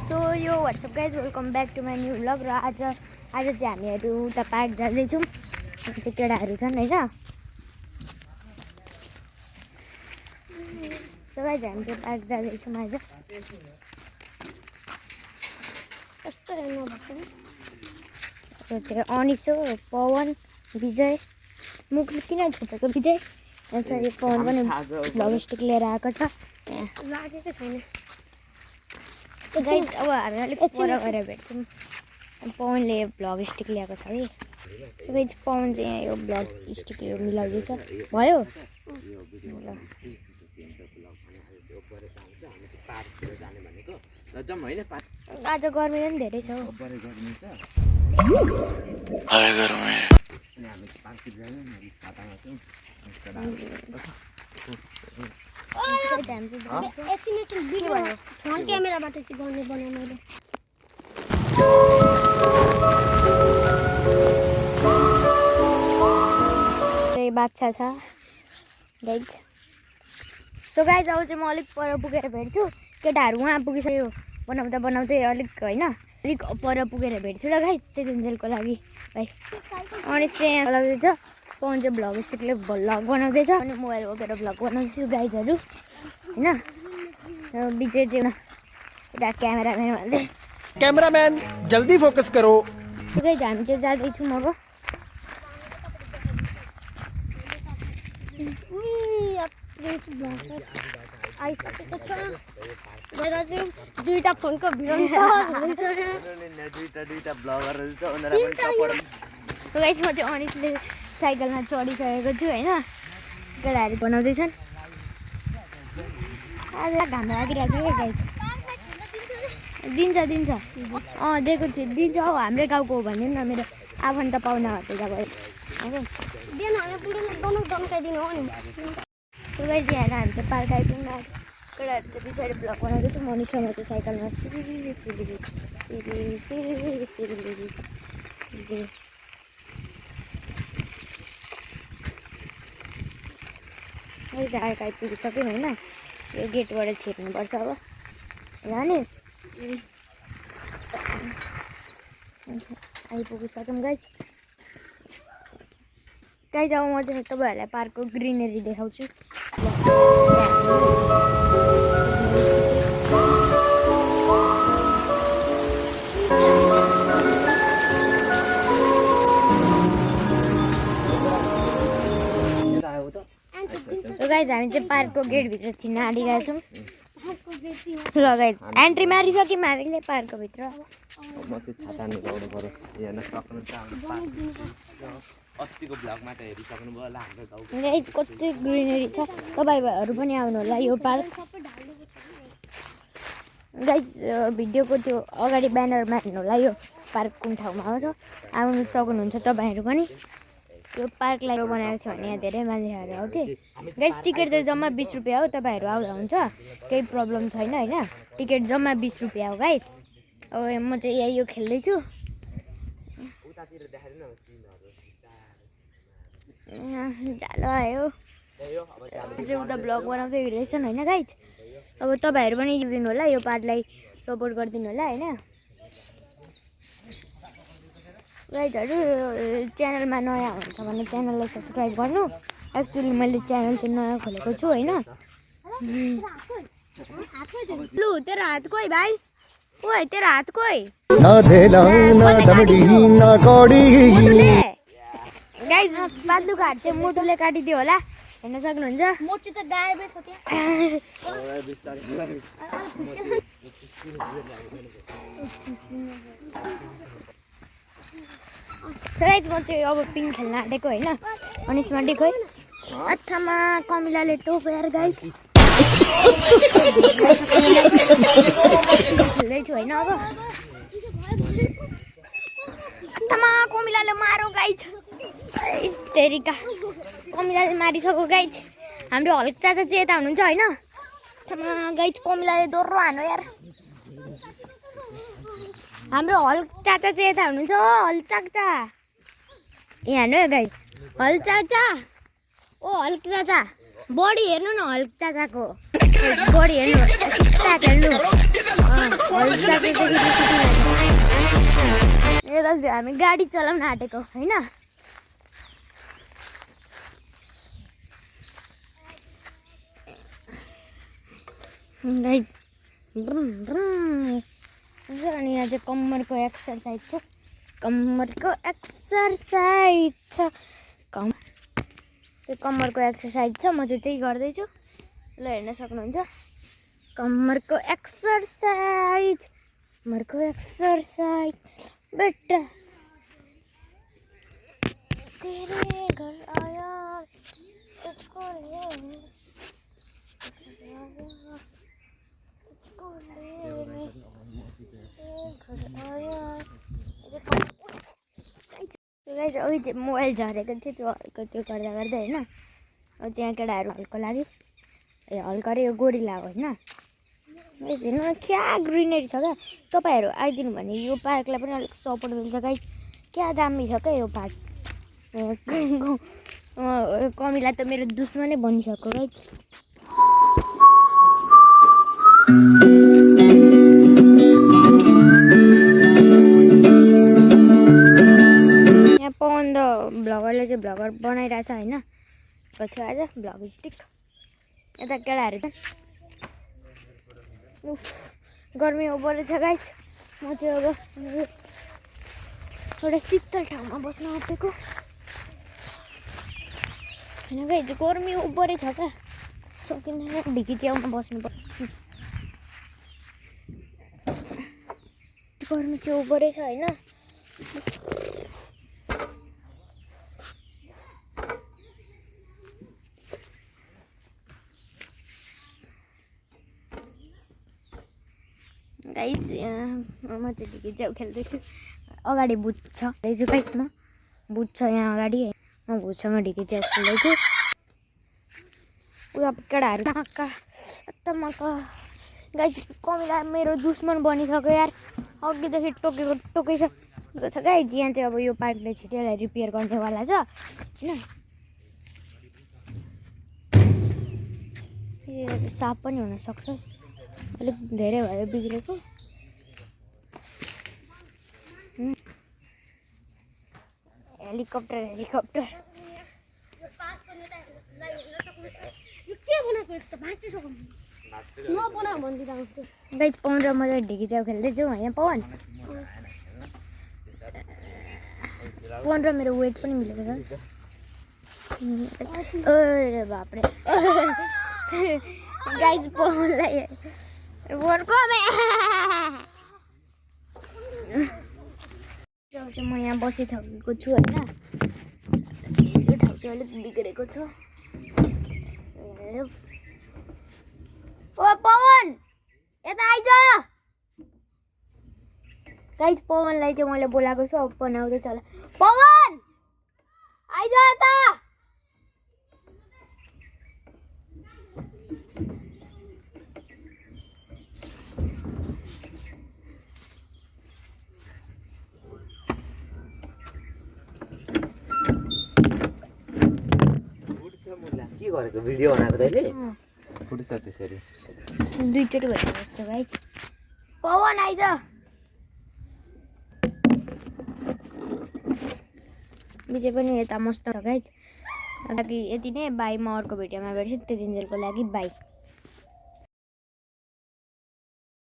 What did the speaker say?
so यो what's up guys welcome back to my new vlog र आज चाहिँ हामीहरू उता पार्क जाँदैछौँ चाहिँ केटाहरू छन् होइन सो गाइज हामी चाहिँ पार्क जाँदैछौँ आज कस्तो यो चाहिँ अनिस हो पवन विजय मुख किन छोपेको विजय चाहिँ यो पवन पनि भ्लग स्टिक लिएर आएको छ लागेको छैन गाइज अब हामी अलिक पर गएर भेट्छौँ पवनले भ्लग स्टिक ल्याएको छ कि गाइज पवन चाहिँ यहाँ यो भ्लग स्टिक यो मिलाउँदैछ भयो आज गर्मी पनि धेरै छ क्यामेराबाट चाहिँ गर्ने बनाएँ मैले चाहिँ बाछा छ गाइज सो गाइज अब चाहिँ म अलिक पर पुगेर भेट्छु केटाहरू उहाँ पुगिसक्यो बनाउँदा बनाउँदै अलिक होइन अलिक पर पुगेर भेट्छु ल गाइज त्यति जेलको लागि भाइ अनिस चाहिँ यहाँ लगाउँदैछ पवन चाहिँ भ्लग स्टिकले भ्लग बनाउँदैछ अनि मोबाइल बोकेर भ्लग बनाउँछु गाइजहरू होइन विजय चाहिँ यता क्यामेराम्यान भन्दै कैमरामैन जल्दी फोकस करो गाइज हामी चाहिँ जाँदैछौँ अब आइसकेको छ मेरो चाहिँ दुईवटा फोनको भिडियो गाइस म चाहिँ अनिसले साइकलमा चढिसकेको छु होइन केटाहरू बनाउँदैछन् आज घाम लागिरहेको छ क्या गाइस दिन्छ दिएको छु दिन्छ हौ हाम्रै गाउँको हो भने न मेरो आफन्त पाहुना भतेजा भयो दन्काइदिनु हो नि सो गाइस यहाँ हामी चाहिँ पार्क आइपुग्नु केटाहरू चाहिँ पछाडि भ्लग बनाउँदैछु मनिसँग चाहिँ साइकलमा झारक आइपुगिसक्यौँ होइन यो गेटबाट छिर्नुपर्छ अब जानेस् आइपुगिसक्यौँ गाइज अब म चाहिँ तपाईँहरूलाई पार्कको ग्रिनेरी देखाउँछु सो गाइज हामी चाहिँ पार्कको गेटभित्र छिर्न आँटिरहेछौँ ल गाइज एन्ट्री मारिसक्यौँ हामीले पार्कको भित्र गाइज कति ग्रिनेरी छ तपाईँहरू पनि आउनु होला यो पार्क गाइज भिडियोको त्यो अगाडि ब्यानरमा हेर्नु होला यो पार्क कुन ठाउँमा आउँछ आउनु सक्नुहुन्छ तपाईँहरू पनि यो पार्कलाई बनाएको थियो भने यहाँ धेरै मान्छेहरू आउँथे गाइज टिकट चाहिँ जम्मा 20 रुपियाँ हो तपाईँहरू आउँदा हुन्छ केही प्रब्लम छैन होइन टिकट जम्मा 20 रुपियाँ हो गाइज अब म चाहिँ यहाँ यो खेल्दैछु जालो आयो चाहिँ उता भ्लग बनाउँदै हिँड्दैछन् होइन गाइज अब तपाईँहरू पनि दिनु होला यो पार्कलाई सपोर्ट गरिदिनु होला होइन गाइजहरू च्यानलमा नयाँ हुन्छ भने च्यानललाई सब्सक्राइब गर्नु एक्चुअली मैले च्यानल चाहिँ नयाँ खोलेको छु होइन लु तेरो हात कोही भाइ ओए तेरो हात कोही गाइज पातलुको हात चाहिँ मोटोले काटिदियो होला हेर्न सक्नुहुन्छ मोटो त गायबै छ गाइज म चाहिँ अब पिङ खेल्न आँटेको होइन अनिसमा डेको अथामा कमिलाले टोपेर गाइज खेल्दैछु होइन अब अथामा कमिलाले मारो गाइज तेरिका कमिलाले मारिसक्यो गाइज हाम्रो हल्क चाचा चाहिँ यता हुनुहुन्छ होइन अथामा गाइज कमिलाले दोहोरो हान्यो यार हाम्रो हल्क चाचा चाहिँ यता हुनुहुन्छ हो हल्क चाचा यहाँ हेर्नु गाइज हल्क चाचा ओ हल्क चाचा बडी हेर्नु न हल्क चाचाको बडी हेर्नु सिक्स प्याक हेर्नु यता चाहिँ हामी गाडी चलाउन आँटेको होइन गाइज अनि यहाँ चाहिँ कम्मरको एक्सर्साइज छ कम्मरको एक्सर्साइज छ त्यो कम्मरको एक्सर्साइज छ म चाहिँ त्यही गर्दैछु ल हेर्न सक्नुहुन्छ कम्मरको एक्सर्साइज बेटा तेरे घर आया तुझको लेने अघि चाहिँ मोबाइल झरेको थियो त्यो गर्दा गर्दा होइन अब चाहिँ यहाँ केटाहरू हल्को लाग्यो ए हल्का रे यो गोरिला हो होइन हेर्नु क्या ग्रिनेरी छ क्या तपाईँहरू आइदिनु भने यो पार्कलाई पनि अलिक सपोर्ट मिल्छ गाइस क्या दामी छ क्या यो पार्क कमीलाई त मेरो दुश्मनै बनिसक्यो गाइस यहाँ पवन द भ्लगरले चाहिँ भ्लगर बनाइरहेछ होइन कति आज भ्लग स्टिक यता केटाहरू चाहिँ गर्मी ओभर छ गाइस म चाहिँ अब एउटा शीतल ठाउँमा बस्न आँटेको होइन गाइस गर्मी ओभरै छ क्या सकिँदैन ढिकी च्याउमा बस्नुपर्छ गर्मी चाहिँ ओभरै छ होइन गाइस म चाहिँ ढिकी च्याउ खेल्दैछु अगाडि भूत छ गाइस म भूत छ यहाँ अगाडि म भूतसँग ढिकी च्याउ खेल्दैछु उयो केटाहरू मक्का गाइस कमिला मेरो दुश्मन बनिसक्यो यार अघिदेखि टोकिसकेको छ गाइस यहाँ चाहिँ अब यो पार्कले छिटैलाई रिपेयर गर्नेवाला छ होइन साप पनि हुनसक्छ अलिक धेरै भयो बिग्रेको हेलिकप्टर गाइस पवन र म चाहिँ ढिकी च्याउ खेल्दैछु होइन पवन र मेरो वेट पनि मिलेको छ अरे बापरे गाइस पवनलाई म यहाँ बसिसकेको छु होइन यो ठाउँ चाहिँ अलिक बिग्रेको छ ओ पवन यता आइज गाइस पवनलाई चाहिँ मैले बोलाएको छु अब बनाउँदै चला पवन आइज यता के गरेको भिडियो बनाएको तैँले फुट्छ त्यसरी दुईचोटि भएको जस्तो गाइस पवन आइज विजय पनि यता मस्त गाइस यति नै बाई म अर्को भिडियोमा भेट्छु त्यतिन्जेलको लागि बाई